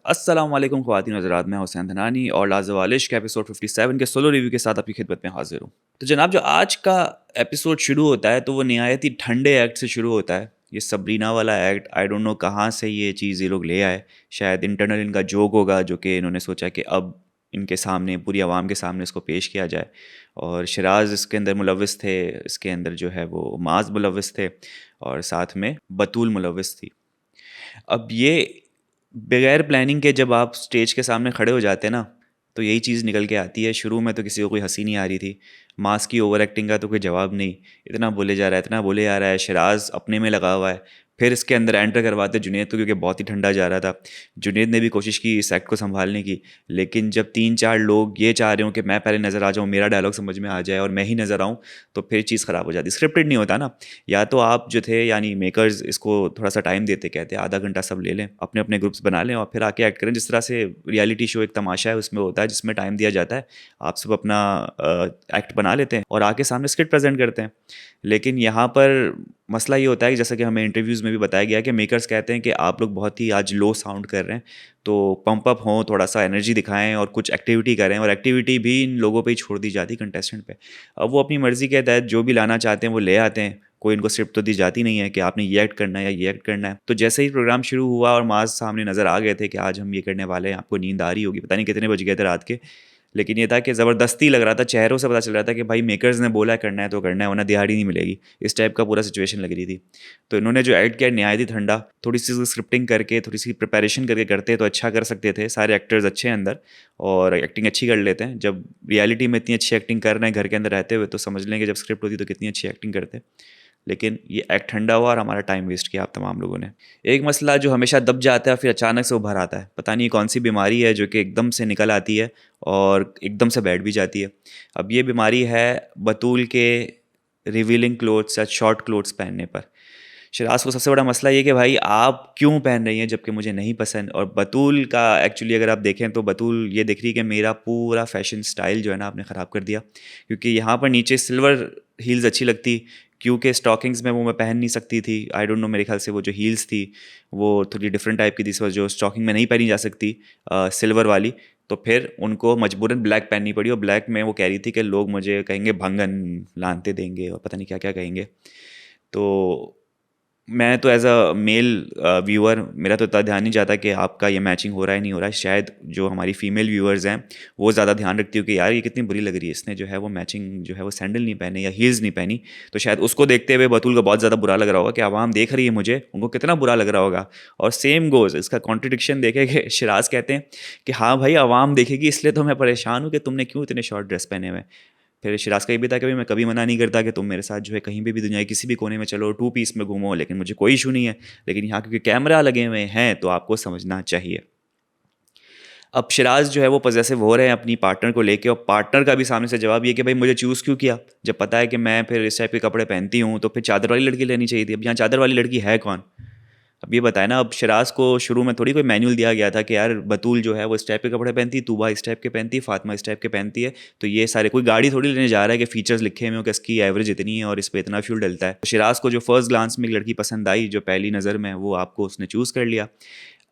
अस्सलाम वालेकुम ख़वातीन और हज़रात, मैं हुसैन धनानी और लाज़वालिश के एपिसोड 57 के सोलो रिव्यू के साथ आपकी खिदमत में हाज़िर हूँ। तो जनाब, जो आज का एपिसोड शुरू होता है तो वो निहायत ही ठंडे एक्ट से शुरू होता है। ये सबरीना वाला एक्ट, आई डोंट नो कहाँ से ये चीज़ ये लोग ले आए। शायद इंटरनल इनका जोक होगा जो कि इन्होंने सोचा कि अब इनके सामने, पूरी आवाम के सामने इसको पेश किया जाए। और शराज़ इसके अंदर मुलव्वस थे, इसके अंदर जो है वो माज़ मुलव्वस थे और साथ में बतूल मुलव्वस थी। अब ये बगैर प्लानिंग के जब आप स्टेज के सामने खड़े हो जाते हैं ना, तो यही चीज़ निकल के आती है। शुरू में तो किसी को कोई हँसी नहीं आ रही थी। मास की ओवर एक्टिंग का तो कोई जवाब नहीं। इतना बोले जा रहा है, इतना बोले जा रहा है, शराज़ अपने में लगा हुआ है। फिर इसके अंदर एंटर करवाते जुनैद को, क्योंकि बहुत ही ठंडा जा रहा था। जुनैद ने भी कोशिश की इस एक्ट को सँभालने की, लेकिन जब 3-4 लोग ये चाह रहे हों कि मैं पहले नज़र आ जाऊँ, मेरा डायलॉग समझ में आ जाए और मैं ही नज़र आऊँ, तो फिर चीज़ ख़राब हो जाती। स्क्रिप्टेड नहीं होता ना। या तो आप जो थे यानी मेकर्स इसको थोड़ा-सा टाइम देते, कहते आधा घंटा सब ले लें, अपने-अपने ग्रुप्स बना लें और फिर आके एक्ट करें। जिस तरह से रियलिटी शो एक तमाशा है उसमें होता है, जिसमें टाइम दिया जाता है, आप सब अपना एक्ट बना लेते हैं और आके सामने स्क्रिप्ट प्रेज़ेंट करते हैं। लेकिन यहाँ पर मसला ये होता है कि जैसा कि हमें इंटरव्यूज़ में भी बताया गया है कि मेकर्स कहते हैं कि आप लोग बहुत ही आज लो साउंड कर रहे हैं, तो पंप अप हों, थोड़ा-सा एनर्जी दिखाएँ और कुछ एक्टिविटी करें, और एक्टिविटी भी इन लोगों पे ही छोड़ दी जाती है, कंटेस्टेंट पे। अब वो अपनी मर्ज़ी के तहत जो भी लाना चाहते हैं वो ले आते हैं। कोई इनको स्क्रिप्ट तो दी जाती नहीं है कि आपने ये एक्ट करना है या ये एक्ट करना है। तो जैसे ही प्रोग्राम शुरू हुआ और माज़ सामने नज़र आ गए थे कि आज हम ये करने वाले हैं, आपको नींद आ रही होगी, पता नहीं कितने बज गए थे रात के। लेकिन ये था कि ज़बरदस्ती लग रहा था, चेहरों से पता चल रहा था कि भाई मेकर्स ने बोला है करना है तो करना है, वरना दिहाड़ी नहीं मिलेगी। इस टाइप का पूरा सिचुएशन लग रही थी। तो इन्होंने जो एक्ट किया निहायत ही ठंडा, थोड़ी-सी स्क्रिप्टिंग करके, थोड़ी-सी प्रिपरेशन करके करते तो अच्छा कर सकते थे। सारे एक्टर्स अच्छे हैं अंदर और एक्टिंग अच्छी कर लेते हैं। जब रियलिटी में इतनी अच्छी एक्टिंग कर रहे हैं घर के अंदर रहते हुए, तो समझ लें कि जब स्क्रिप्ट होती तो कितनी अच्छी एक्टिंग करते। लेकिन ये एक्ट ठंडा हुआ और हमारा टाइम वेस्ट किया आप तमाम लोगों ने। एक मसला जो हमेशा दब जाता है फिर अचानक से उभर आता है। पता नहीं कौन सी बीमारी है जो कि एकदम से निकल आती है और एकदम से बैठ भी जाती है। अब ये बीमारी है बतूल के रिवीलिंग क्लोथ्स या शॉर्ट क्लोथ्स पहनने पर। शिराज़ को सबसे बड़ा मसला ये कि भाई आप क्यों पहन रही हैं जबकि मुझे नहीं पसंद। और बतूल का एक्चुअली अगर आप देखें तो बतूल ये देख रही है कि मेरा पूरा फैशन स्टाइल जो है ना आपने ख़राब कर दिया, क्योंकि यहाँ पर नीचे सिल्वर हील्स अच्छी लगती, क्योंकि स्टॉकिंग्स में वो मैं पहन नहीं सकती थी। आई डोंट नो, मेरे ख्याल से वो जो हील्स थी वो थोड़ी डिफरेंट टाइप की थी, जो स्टॉकिंग में नहीं पहनी जा सकती सिल्वर वाली। तो फिर उनको मजबूरन ब्लैक पहननी पड़ी और ब्लैक में वो कह रही थी कि लोग मुझे कहेंगे भंगन, लानते देंगे और पता नहीं क्या क्या कहेंगे। तो मैं तो एज़ अ मेल व्यूअर, मेरा तो इतना ध्यान नहीं जाता कि आपका ये मैचिंग हो रहा है नहीं हो रहा है। शायद जो हमारी फीमेल व्यूअर्स हैं वो ज़्यादा ध्यान रखती हो कि यार ये कितनी बुरी लग रही है, इसने जो है वो मैचिंग जो है वो सैंडल नहीं पहने या हील्स नहीं पहनी। तो शायद उसको देखते हुए बतूल को बहुत ज़्यादा बुरा लग रहा होगा कि आवाम देख रही है मुझे, उनको कितना बुरा लग रहा होगा। और सेम गोज़, इसका कॉन्ट्रडिक्शन देखे कि शिराज़ कहते हैं कि हाँ भाई आवाम देखेगी इसलिए तो मैं परेशान हूँ कि तुमने क्यों इतने शॉर्ट ड्रेस पहने हुए हैं। फिर शिराज़ का ये भी था कि भाई मैं कभी मना नहीं करता कि तुम मेरे साथ जो है कहीं पे भी दुनिया के किसी भी कोने में चलो, टू पीस में घूमो, लेकिन मुझे कोई इशू नहीं है। लेकिन यहाँ क्योंकि कैमरा लगे हुए हैं तो आपको समझना चाहिए। अब शिराज़ जो है वो पॉसेसिव हो रहे हैं अपनी पार्टनर को लेके, और पार्टनर का भी सामने से जवाब ये कि भाई मुझे चूज़ क्यों किया, जब पता है कि मैं फिर इस टाइप के कपड़े पहनती हूँ तो फिर चादर वाली लड़की लेनी चाहिए थी। अब यहाँ चादर वाली लड़की है कौन? अब ये बताए ना। अब शिराज़ को शुरू में थोड़ी कोई मैनुअल दिया गया था कि यार बतूल जो है वो इस टाइप के कपड़े पहनती है, तूबा इस टाइप के पहनती है, फातिमा इस टाइप के पहनती है। तो ये सारे कोई गाड़ी थोड़ी लेने जा रहा है कि फीचर्स लिखे हुए हो कि इसकी एवरेज इतनी है और इस पे इतना फ्यूल डलता है। तो शिराज़ को जो फर्स्ट ग्लांस में एक लड़की पसंद आई, जो पहली नज़र में, वो आपको उसने चूज़ कर लिया।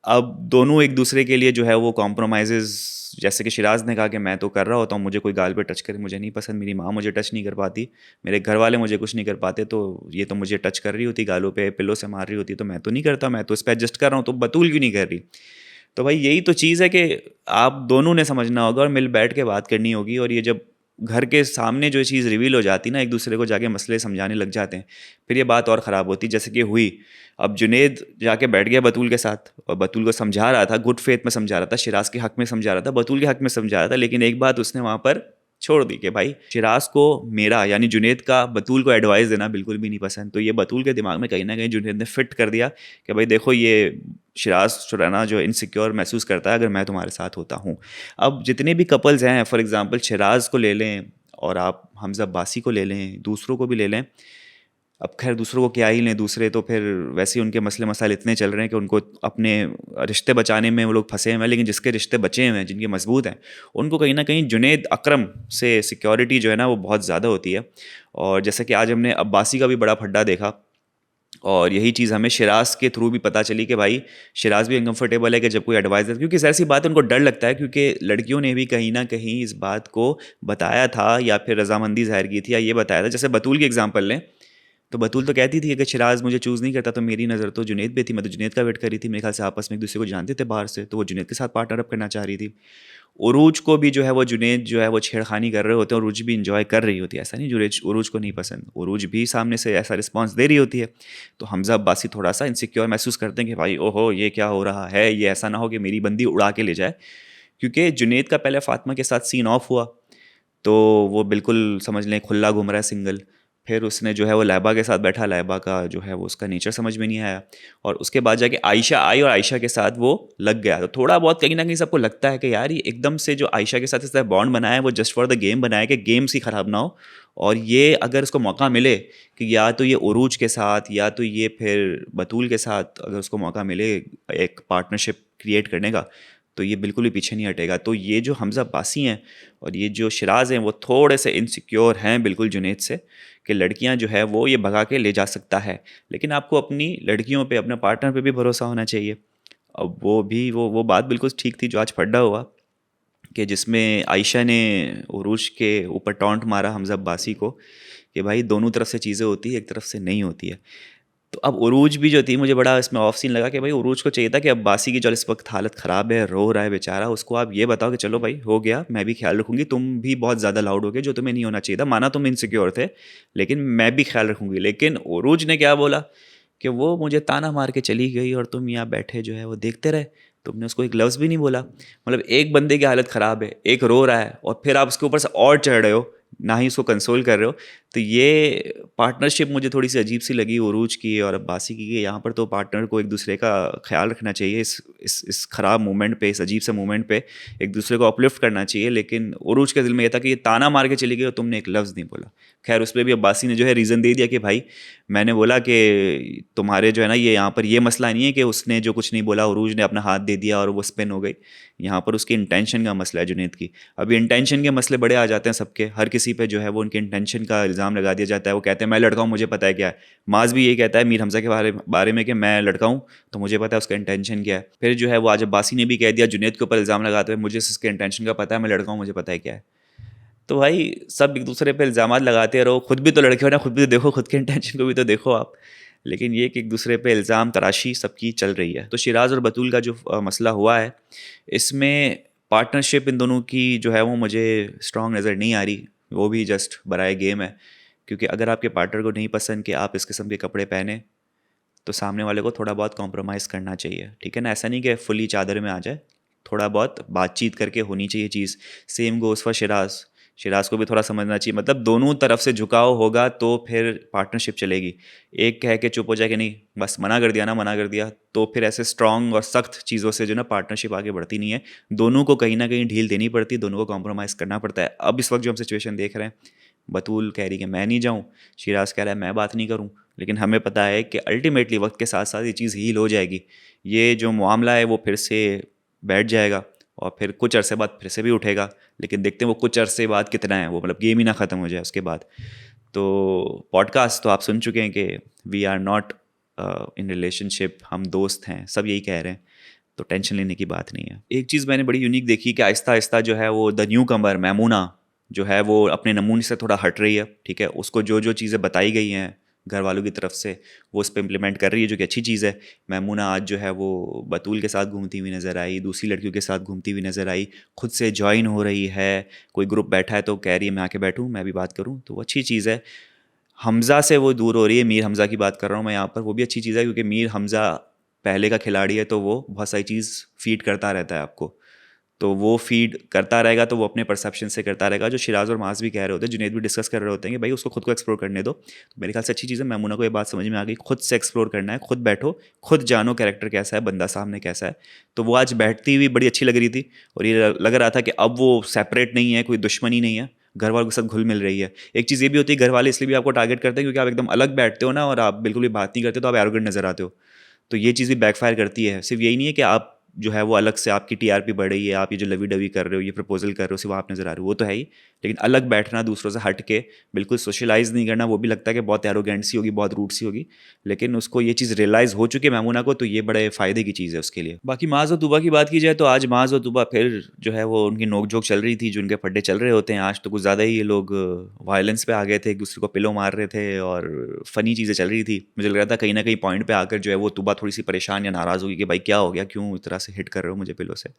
अब दोनों एक दूसरे के लिए जो है वो कॉम्प्रोमाइज़ेज़, जैसे कि शिराज़ ने कहा कि मैं तो कर रहा होता हूँ, मुझे कोई गाल पे टच करे मुझे नहीं पसंद, मेरी माँ मुझे टच नहीं कर पाती, मेरे घर वाले मुझे कुछ नहीं कर पाते, तो ये तो मुझे टच कर रही होती गालों पे, पिल्लों से मार रही होती, तो मैं तो नहीं करता, मैं तो इस पे एडजस्ट कर रहा हूँ, तो बतूल क्यों नहीं कर रही। तो भाई यही तो चीज़ है कि आप दोनों ने समझना होगा और मिल बैठ के बात करनी होगी। और ये जब घर के सामने जो चीज़ रिवील हो जाती ना, एक दूसरे को जाके मसले समझाने लग जाते हैं, फिर ये बात और ख़राब होती, जैसे कि हुई। अब जुनेद जाके बैठ गया बतूल के साथ और बतूल को समझा रहा था, गुड फेथ में समझा रहा था, शिराज़ के हक़ में समझा रहा था, बतूल के हक़ में समझा रहा था। लेकिन एक बात उसने वहाँ पर छोड़ दी कि भाई शिराज़ को मेरा यानी जुनेद का बतूल को एडवाइस देना बिल्कुल भी नहीं पसंद। तो ये बतूल के दिमाग में कहीं न कहीं जुनेद ने फिट कर दिया कि भाई देखो, ये शिराज़ जो है ना, जो इनसिक्योर महसूस करता है अगर मैं तुम्हारे साथ होता हूँ। अब जितने भी कपल्स हैं, फॉर एग्ज़ाम्पल शिराज़ को ले लें और आप हमज़ा अब्बासी को ले लें, दूसरों को भी ले लें। अब खैर दूसरों को क्या ही लें, दूसरे तो फिर वैसे ही उनके मसले मसाइल इतने चल रहे हैं कि उनको अपने रिश्ते बचाने में वो लोग फंसे हुए हैं। लेकिन जिसके रिश्ते बचे हुए हैं, जिनके मजबूत हैं, उनको कहीं ना कहीं जुनेद अकरम से सिक्योरिटी जो है ना वो बहुत ज़्यादा होती है। और जैसे कि आज हमने अब्बासी का भी बड़ा फड्डा देखा और यही चीज़ हमें शिराज के थ्रू भी पता चली कि भाई शिराज भी अनकंफर्टेबल है कि जब कोई एडवाइज़र, क्योंकि ज़ाहिर सी बात है उनको डर लगता है, क्योंकि लड़कियों ने भी कहीं ना कहीं इस बात को बताया था या फिर रजामंदी ज़ाहिर की थी या ये बताया था। जैसे बतूल की एग्जांपल लें, तो बतूल तो कहती थी कि शिराज मुझे चूज़ नहीं करता, तो मेरी नज़र तो जुनैद पे थी, मैं तो जुनैद का वेट कर रही थी, मेरे ख्याल से आपस में एक दूसरे को जानते थे बाहर से, तो वो जुनैद के साथ पार्टनर अप करना चाह रही थी। उरूज को भी जो है वो जुनैद जो है वो छेड़खानी कर रहे होते हैं और उरूज भी इंजॉय कर रही होती है, ऐसा नहीं जुनैद उरूज को नहीं पसंद, उरूज भी सामने से ऐसा रिस्पांस दे रही होती है। तो हमजा अब्बासी थोड़ा सा इनसिक्योर महसूस करते हैं कि भाई ओहो ये क्या हो रहा है, ये ऐसा ना हो कि मेरी बंदी उड़ा के ले जाए, क्योंकि जुनैद का पहले फातिमा के साथ सीन ऑफ हुआ, तो वो बिल्कुल समझ लें खुला घूम रहा है सिंगल। फिर उसने जो है वो लैबा के साथ बैठा, लैबा का जो है वो उसका नेचर समझ में नहीं आया, और उसके बाद जाके आयशा आई और आयशा के साथ वो लग गया। तो थोड़ा बहुत कहीं ना कहीं सबको लगता है कि यार ये एकदम से जो आयशा के साथ इस तरह बॉन्ड बनाया है वो जस्ट फॉर द गेम बनाया कि गेम्स ही ख़राब ना हो, और ये अगर उसको मौका मिले कि या तो ये उरूज के साथ या तो ये फिर बतूल के साथ अगर उसको मौका मिले एक पार्टनरशिप क्रिएट करने का, तो ये बिल्कुल भी पीछे नहीं हटेगा। तो ये जो हमजा अब्बासी हैं और ये जो शिराज हैं वो थोड़े से इनसिक्योर हैं बिल्कुल जुनैद से, कि लड़कियां जो है वो ये भगा के ले जा सकता है, लेकिन आपको अपनी लड़कियों पे, अपने पार्टनर पे भी भरोसा होना चाहिए। अब वो भी वो बात बिल्कुल ठीक थी जो आज फड्डा हुआ, कि जिसमें आयशा ने उरूज के ऊपर टॉन्ट मारा हमजा अब्बासी को कि भाई दोनों तरफ से चीज़ें होती है, एक तरफ से नहीं होती है। तो अब उरूज भी जो थी, मुझे बड़ा इसमें ऑफ सीन लगा कि भाई उरूज को चाहिए था कि अब्बासी की जो इस वक्त हालत ख़राब है, रो रहा है बेचारा, उसको आप ये बताओ कि चलो भाई हो गया, मैं भी ख्याल रखूंगी, तुम भी बहुत ज़्यादा लाउड हो गए, जो तुम्हें नहीं होना चाहिए था, माना तुम इनसिक्योर थे, लेकिन मैं भी ख्याल रखूंगी। लेकिन उरूज ने क्या बोला कि वो मुझे ताना मार के चली गई और तुम यहाँ बैठे जो है वो देखते रहे, तुमने उसको एक लफ्ज़ भी नहीं बोला। मतलब एक बंदे की हालत ख़राब है, एक रो रहा है, और फिर आप उसके ऊपर से और चढ़ रहे हो, ना ही उसको कंसोल कर रहे हो। तो ये पार्टनरशिप मुझे थोड़ी सी अजीब सी लगी उरूज की और अब्बासी की, कि यहाँ पर तो पार्टनर को एक दूसरे का ख्याल रखना चाहिए, इस ख़राब मोमेंट पे, इस अजीब से मोमेंट पे एक दूसरे को अपलिफ्ट करना चाहिए। लेकिन उरूज के दिल में ये था कि ये ताना मार के चली गई और तुमने एक लफ्ज़ नहीं बोला। खैर उस पर भी अब्बासी ने जो है रीज़न दे दिया कि भाई मैंने बोला कि तुम्हारे जो है ना ये यहाँ पर ये मसला नहीं है कि उसने जो कुछ नहीं बोला, उरूज ने अपना हाथ दे दिया और वो स्पिन हो गई, यहाँ पर उसकी इंटेंशन का मसला है जुनैद की। अभी इंटेंशन के मसले बड़े आ जाते हैं सबके, हर किसी पे जो है वो उनके इंटेंशन का इल्ज़ाम लगा दिया जाता है। वो कहते हैं मैं लड़का हूँ मुझे पता है क्या है। माज भी यही कहता है मीर हमजा के बारे में कि मैं लड़का हूँ तो मुझे पता है उसका इंटेंशन क्या है। फिर जो है वो आज अब्बासी ने भी कह दिया जुनैद के ऊपर इल्ज़ाम लगाते हुए, मुझे इसके इंटेंशन का पता है, मैं लड़का हूँ मुझे पता है क्या है। तो भाई सब एक दूसरे पे इल्ज़ाम लगाते रहो, खुद भी तो लड़के हो ना, खुद भी तो देखो, खुद के इंटेंशन को भी तो देखो आप। लेकिन ये कि एक दूसरे पे इल्ज़ाम तराशी सबकी चल रही है। तो शिराज और बतूल का जो मसला हुआ है, इसमें पार्टनरशिप इन दोनों की जो है वो मुझे स्ट्रॉन्ग नज़र नहीं आ रही, वो भी जस्ट बराए गेम है। क्योंकि अगर आपके पार्टनर को नहीं पसंद कि आप इस किस्म के कपड़े पहने, तो सामने वाले को थोड़ा बहुत कॉम्प्रोमाइज़ करना चाहिए, ठीक है ना। ऐसा नहीं कि फुली चादर में आ जाए, थोड़ा बहुत बातचीत करके होनी चाहिए चीज़। Same goes for Shiraz, Shiraz को भी थोड़ा समझना चाहिए, मतलब दोनों तरफ से झुकाव होगा तो फिर पार्टनरशिप चलेगी। एक कह के चुप हो जाए कि नहीं बस मना कर दिया ना, मना कर दिया, तो फिर ऐसे स्ट्रॉन्ग और सख्त चीज़ों से जो ना पार्टनरशिप आगे बढ़ती नहीं है। दोनों को कहीं ना कहीं ढील देनी पड़ती है, दोनों को कॉम्प्रोमाइज़ करना पड़ता है। अब इस वक्त जो हम सिचुएशन देख रहे हैं, बतूल कह रही कि मैं नहीं जाऊँ, शिराज कह रहा है मैं बात नहीं करूँ, लेकिन हमें पता है कि अल्टीमेटली वक्त के साथ साथ ये चीज़ हील हो जाएगी। ये जो मामला है वो फिर से बैठ जाएगा और फिर कुछ अरसे बाद फिर से भी उठेगा, लेकिन देखते हैं वो कुछ अरसे बाद कितना है, वो मतलब गेम ही ना ख़त्म हो जाए उसके बाद। तो पॉडकास्ट तो आप सुन चुके हैं कि we are not in relationship, हम दोस्त हैं, सब यही कह रहे हैं, तो टेंशन लेने की बात नहीं है। एक चीज़ मैंने बड़ी यूनिक देखी कि आहिस्ता आहिस्ता जो है वो द न्यू कमर मैमूना जो है वो अपने नमूने से थोड़ा हट रही है, ठीक है। उसको जो जो चीज़ें बताई गई हैं घर वालों की तरफ से वो उस पर इम्प्लीमेंट कर रही है, जो कि अच्छी चीज़ है। मैमूना आज जो है वो बतूल के साथ घूमती हुई नज़र आई, दूसरी लड़कियों के साथ घूमती हुई नज़र आई, खुद से ज्वाइन हो रही है, कोई ग्रुप बैठा है तो कह रही है मैं आके बैठूँ, मैं भी बात करूँ, तो वो अच्छी चीज़ है। हमज़ा से वो दूर हो रही है, मीर हमज़ा की बात कर रहा हूँ मैं यहाँ पर, वो भी अच्छी चीज़ है, क्योंकि मीर हमज़ा पहले का खिलाड़ी है तो वो बहुत सारी चीज़ फीड करता रहता है आपको, तो वो फीड करता रहेगा तो वो अपने परसेप्शन से करता रहेगा। जो शिराज और माज भी कह रहे होते हैं, जुनैद भी डिस्कस कर रहे होते हैं कि भाई उसको खुद को एक्सप्लोर करने दो, तो मेरे ख्याल से अच्छी चीज़ है। मैमूना को ये बात समझ में आ गई, खुद से एक्सप्लोर करना है, खुद बैठो, खुद जानो कैरेक्टर कैसा है, बंदा सामने कैसा है। तो वो आज बैठती हुई बड़ी अच्छी लग रही थी, और ये लग रहा था कि अब वो सेपरेट नहीं है, कोई दुश्मनी नहीं है, घर वालों के साथ घुल मिल रही है। एक चीज़ ये भी होती है, घर वाले इसलिए भी आपको टारगेट करते हैं क्योंकि आप एकदम अलग बैठते हो ना और आप बिल्कुल भी बात नहीं करते, तो आप एरोगेंट नज़र आते हो, तो ये चीज़ भी बैकफायर करती है। सिर्फ यही नहीं है कि आप जो है वो अलग से आपकी टीआरपी बढ़ रही है, आप ये जो लवी डवी कर रहे हो, ये प्रपोजल कर रहे हो, सिर्फ आप नज़र आ रहे हो, वो तो है ही। लेकिन अलग बैठना, दूसरों से हट के बिल्कुल सोशलाइज नहीं करना, वो भी लगता है कि बहुत एरोगेंट सी होगी, बहुत रूट सी होगी। लेकिन उसको ये चीज़ रियलाइज़ हो चुकी है मैमूना को, तो ये बड़े फ़ायदे की चीज़ है उसके लिए। बाकी माज़ और तूबा की बात की जाए तो आज माज़ और तूबा फिर जो है वो उनकी नोक-झोंक चल रही थी, जो उनके फड्डे चल रहे होते हैं। आज तो कुछ ज़्यादा ही ये लोग वायलेंस पे आ गए थे, एक-दूसरे को पिलो मार रहे थे और फ़नी चीज़ें चल रही थी। मुझे लग रहा था कहीं न कहीं पॉइंट पे आकर जो है वो तूबा थोड़ी-सी परेशान या नाराज़ होगी कि भाई क्या हो गया? क्यों इस तरह से हिट कर रहे हो मुझे पिलो से?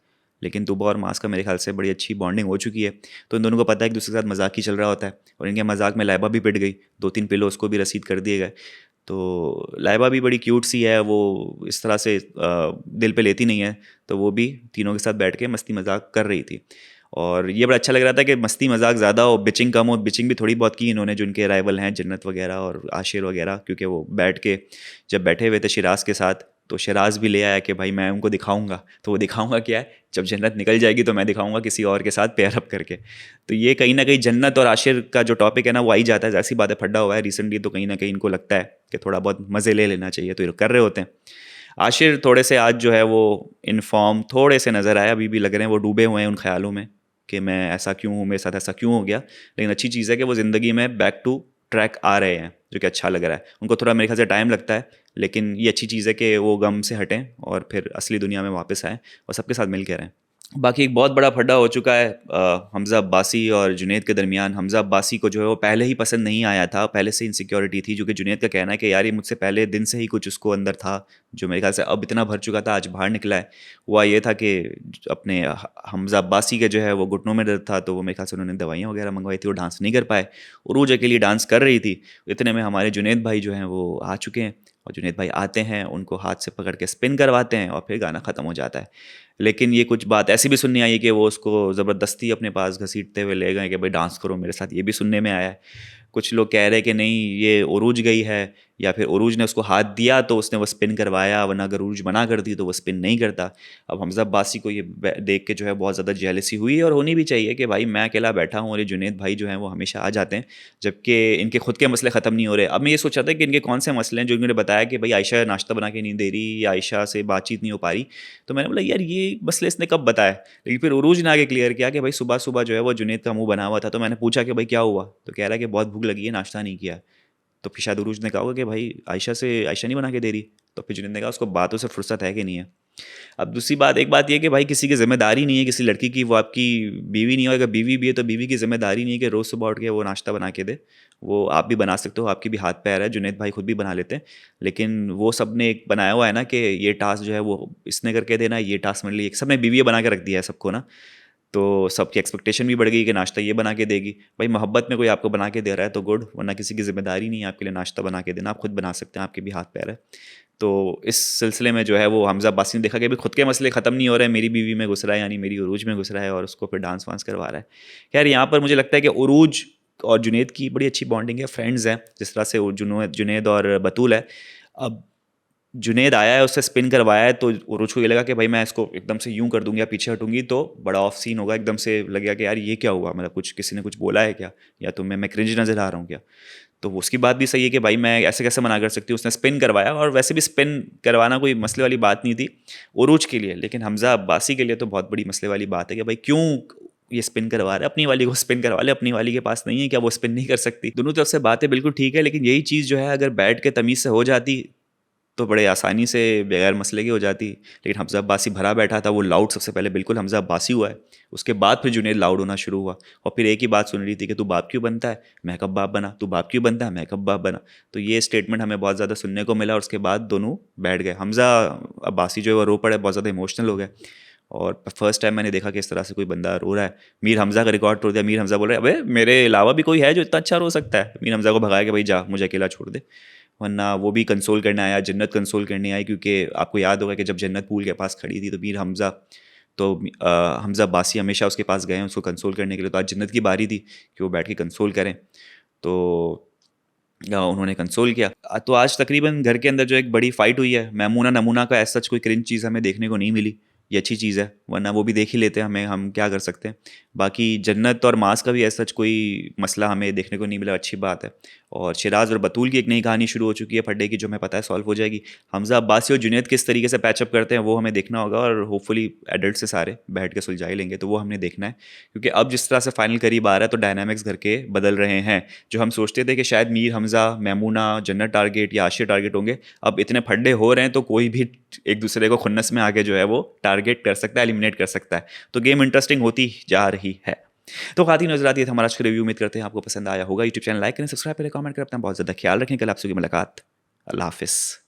लेकिन तूबा और माज़ का मेरे ख़्याल से बड़ी अच्छी बॉन्डिंग हो चुकी है। तो इन दोनों को पता है एक-दूसरे के साथ मज़ाक ही चल रहा होता है और इनके मज़ाक में लाइबा भी पिट गई। 2-3 पिलो उसको भी रसीद कर दिए गए। तो लाइबा भी बड़ी क्यूट सी है, वो इस तरह से दिल पे लेती नहीं है, तो वो भी तीनों के साथ बैठ के मस्ती मज़ाक कर रही थी। और ये बड़ा अच्छा लग रहा था कि मस्ती मज़ाक ज़्यादा हो, बिचिंग कम हो। बिचिंग भी थोड़ी बहुत की इन्होंने, जो इनके राइवल हैं जन्नत वगैरह और आशिर वगैरह, क्योंकि वो बैठ के जब बैठे हुए थे शिराज़ के साथ, तो शिराज़ भी ले आया कि भाई मैं उनको दिखाऊँगा। तो वो दिखाऊँगा क्या है, जब जन्नत निकल जाएगी तो मैं दिखाऊँगा किसी और के साथ पेयर अप करके। तो ये कहीं न कहीं जन्नत और आशिर का जो टॉपिक है ना, वो आ ही जाता है, ज़ाहिर-सी बात है, फड्डा हुआ है रिसेंटली, तो कहीं न कहीं इनको लगता है कि थोड़ा बहुत मज़े ले लेना चाहिए, तो ये कर रहे होते हैं। आशिर थोड़े से आज जो है वो इनफॉर्म थोड़े से नज़र आए, अभी भी लग रहे हैं वो डूबे हुए हैं उन ख्यालों में कि मैं ऐसा क्यों हूँ, मेरे साथ ऐसा क्यों हो गया। लेकिन अच्छी चीज़ है कि वो ज़िंदगी में बैक टू ट्रैक आ रहे हैं, जो कि अच्छा लग रहा है। उनको थोड़ा मेरे ख्याल से टाइम लगता है, लेकिन ये अच्छी चीज़ है कि वो गम से हटें और फिर असली दुनिया में वापस आएँ और सबके साथ मिल के रहें। बाकी एक बहुत बड़ा फड्डा हो चुका है हमज़ा अब्बासी और जुनैद के दरमियान। हमज़ा अब्बासी को जो है वो पहले ही पसंद नहीं आया था, पहले से इनसिक्योरिटी थी, जो कि जुनैद का कहना है कि यार ये मुझसे पहले दिन से ही कुछ उसको अंदर था, जो मेरे ख्याल से अब इतना भर चुका था, आज बाहर निकला है। हुआ ये था कि अपने हमज़ा अब्बासी के जो है वो घुटनों में दर्द था, तो वो मेरे ख्याल से उन्होंने दवाइयाँ वगैरह मंगवाई थी, वो डांस नहीं कर पाए। उरूज अकेली डांस कर रही थी, इतने में हमारे जुनैद भाई जो हैं वो आ चुके हैं। और जुनैद भाई आते हैं, उनको हाथ से पकड़ के स्पिन करवाते हैं और फिर गाना ख़त्म हो जाता है। लेकिन ये कुछ बात ऐसी भी सुनने आई है कि वो उसको ज़बरदस्ती अपने पास घसीटते हुए ले गए कि भाई डांस करो मेरे साथ, ये भी सुनने में आया है। कुछ लोग कह रहे हैं कि नहीं, ये उरूज गई है, या फिर उरूज ने उसको हाथ दिया तो उसने वो स्पिन करवाया, वरना अगर उरूज मना कर दी तो वो स्पिन नहीं करता। अब हमज़ा अब्बासी को ये देख के जो है बहुत ज़्यादा जेलसी हुई, और होनी भी चाहिए कि भाई मैं अकेला बैठा हूँ और ये जुनैद भाई जो हैं वो हमेशा आ जाते हैं, जबकि इनके खुद के मसले ख़त्म नहीं हो रहे। अब मैं ये सोच रहा था कि इनके कौन से मसले हैं, जो इन्होंने बताया कि भाई आयशा नाश्ता बना के नहीं दे रही या आयशा से बातचीत नहीं हो पा रही। तो मैंने बोला यार ये मसले इसने कब बताया, लेकिन फिर उरूज ने आगे क्लियर किया कि भाई सुबह सुबह जो है वो जुनैद का मुंह बना हुआ था। तो मैंने पूछा कि भाई क्या हुआ, तो कह रहा है कि बहुत भूख लगी है, नाश्ता नहीं किया। तो फिर शायद उरूज ने कहा होगा कि भाई आयशा नहीं बना के दे रही। तो फिर जुनैद ने कहा उसको बातों से फुर्सत है कि नहीं है। अब दूसरी बात, एक बात ये है कि भाई किसी की ज़िम्मेदारी नहीं है किसी लड़की की, वो आपकी बीवी नहीं हो, अगर बीवी भी है तो बीवी की ज़िम्मेदारी नहीं है कि रोज़ सुबह उठ के वो नाश्ता बना के दे। वो आप भी बना सकते हो, आपके भी हाथ पैर है, जुनैद भाई खुद भी बना लेते हैं। लेकिन वो सब ने एक बनाया हुआ है ना कि ये टास्क जो है वो इसने करके देना है, ये टास्क मेरे लिए, सब ने बीवी बना के रख दिया है सबको ना। तो सबकी एक्सपेक्टेशन भी बढ़ गई कि नाश्ता ये बना के देगी। भाई मोहब्बत में कोई आपको बना के दे रहा है तो गुड, वरना किसी की ज़िम्मेदारी नहीं है आपके लिए नाश्ता बना के देना, आप खुद बना सकते हैं, आपके भी हाथ पैर है। तो इस सिलसिले में जो है वो हमज़ा अब्बासी ने देखा कि अभी खुद के मसले ख़त्म नहीं हो रहे हैं, मेरी बीवी में घुस रहा है, यानी मेरी उरूज में घुस रहा है और उसको फिर डांस वांस करवा रहा है। खैर यहाँ पर मुझे लगता है कि उरूज और जुनैद की बड़ी अच्छी बॉन्डिंग है, फ्रेंड्स हैं, जिस तरह से जुनैद और बतूल है। अब जुनैद आया है, उससे स्पिन करवाया है, तो उरूज को ये लगा कि भाई मैं इसको एकदम से यूं कर दूंगी या पीछे हटूंगी तो बड़ा ऑफ सीन होगा, एकदम से लगेगा कि यार ये क्या हुआ, मतलब कुछ किसी ने कुछ बोला है क्या, या तो मैं क्रिंज नज़र आ रहा हूँ क्या। तो उसकी बात भी सही है कि भाई मैं ऐसे कैसे मना कर सकती हूँ, उसने स्पिन करवाया, और वैसे भी स्पिन करवाना कोई मसले वाली बात नहीं थी उरूज के लिए, लेकिन हमज़ा अब्बासी के लिए तो बहुत बड़ी मसले वाली बात है कि भाई क्यों ये स्पिन करवा रहा है, अपनी वाली को स्पिन करवा ले, अपनी वाली के पास नहीं है क्या, वो स्पिन नहीं कर सकती। दोनों तरफ से बातें बिल्कुल ठीक है, लेकिन यही चीज़ जो है अगर बैठ के तमीज़ से हो जाती तो बड़े आसानी से बगैर मसले की हो जाती। लेकिन हमज़ा अब्बासी भरा बैठा था, वो लाउड सबसे पहले बिल्कुल हमज़ा अब्बासी हुआ है, उसके बाद फिर जुनैद लाउड होना शुरू हुआ, और फिर एक ही बात सुन रही थी कि तू बाप क्यों बनता है, मैं कब बाप बना, तू बाप क्यों बनता है, मैं कब बाप बना। तो ये स्टेटमेंट हमें बहुत ज़्यादा सुनने को मिला, और उसके बाद दोनों बैठ गए। हमज़ा अब्बासी जो है वो रो पड़े, बहुत ज़्यादा इमोशनल हो गए, और फर्स्ट टाइम मैंने देखा कि इस तरह से कोई बंदा रो रहा है। मीर हमज़ा का रिकॉर्ड तोड़ दिया। मीर हमज़ा बोल रहे हैं अबे मेरे अलावा भी कोई है जो इतना अच्छा रो सकता है। मीर हमज़ा को भगाया कि भाई जा, मुझे अकेला छोड़ दे। वरना वो भी कंसोल करने आया, जन्नत कंसोल करने आई, क्योंकि आपको याद होगा कि जब जन्नत पूल के पास खड़ी थी तो मीर हमज़ा तो हमज़ा अब्बासी हमेशा उसके पास गए हैं उसको कंसोल करने के लिए। तो आज जन्नत की बारी थी कि वो बैठ के कंसोल करें, तो उन्होंने कंसोल किया। तो आज तकरीबन घर के अंदर जो एक बड़ी फ़ाइट हुई है, मैमूना नमूना का एज़ सच कोई क्रिंज चीज़ हमें देखने को नहीं मिली। ये अच्छी चीज़ है, वरना वो भी देख ही लेते हैं, हमें हम क्या कर सकते हैं। बाकी जन्नत और मास का भी ऐसा सच कोई मसला हमें देखने को नहीं मिला, अच्छी बात है। और शिराज और बतूल की एक नई कहानी शुरू हो चुकी है फड्डे की, जो हमें पता है सॉल्व हो जाएगी। हमजा अब्बासी और जुनैद किस तरीके से पैचअप करते हैं वो हमें देखना होगा, और होपफुली एडल्ट से सारे बैठ के सुलझा ही लेंगे, तो वो हमने देखना है। क्योंकि अब जिस तरह से फाइनल करीब आ रहा है तो डायनामिक्स घर के बदल रहे हैं। जो हम सोचते थे कि शायद मीर हमजा, मैमूना, जन्नत टारगेट या आशिया टारगेट होंगे, अब इतने फड्डे हो रहे हैं तो कोई भी एक दूसरे को खुन्नस में आके जो है वो टारगेट कर सकता है, एलिमिनेट कर सकता है। तो गेम इंटरेस्टिंग होती जा रही है। तो खातिन नजर आती है हमारा आज का रिव्यू, उम्मीद करते हैं आपको पसंद आया होगा। यूट्यूब चैनल लाइक करें, सब्सक्राइब करें, कमेंट करें, अपना बहुत ज़्यादा ख्याल रखें। कल आपसे होगी मुलाकात। अल्लाह हाफिज़।